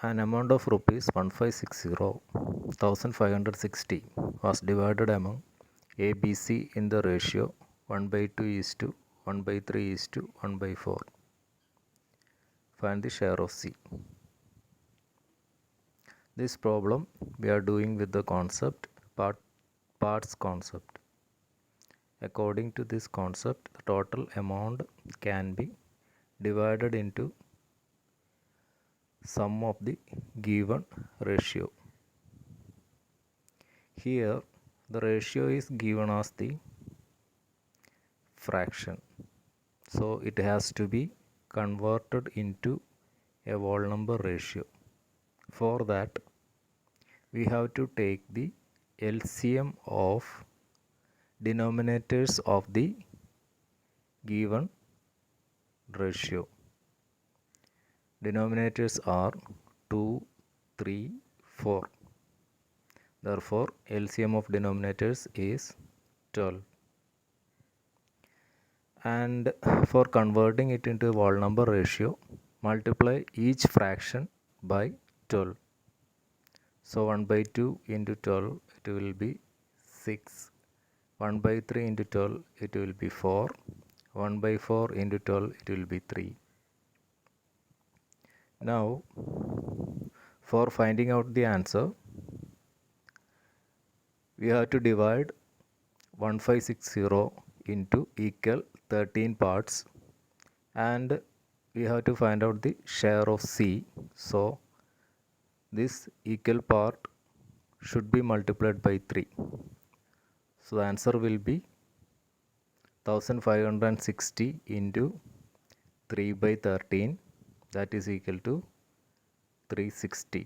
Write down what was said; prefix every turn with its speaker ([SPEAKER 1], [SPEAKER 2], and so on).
[SPEAKER 1] An amount of rupees 1560 was divided among A, B, C in the ratio 1/2 1/3 1/4. Find the share of C. This problem we are doing with the concept parts concept. According to this concept, the total amount can be divided into sum of the given ratio. Here the ratio is given as the fraction, so it has to be converted into a whole number ratio. For that, we have to take the LCM of denominators of the given ratio. Denominators are 2, 3, 4. Therefore, LCM of denominators is 12. And for converting it into a whole number ratio, multiply each fraction by 12. So 1/2 into 12, it will be 6. 1/3 into 12, it will be 4. 1/4 into 12, it will be 3. Now, for finding out the answer, we have to divide 1560 into equal 13 parts, and we have to find out the share of C. So this equal part should be multiplied by 3. So the answer will be 1560 into 3/13, that is equal to 360.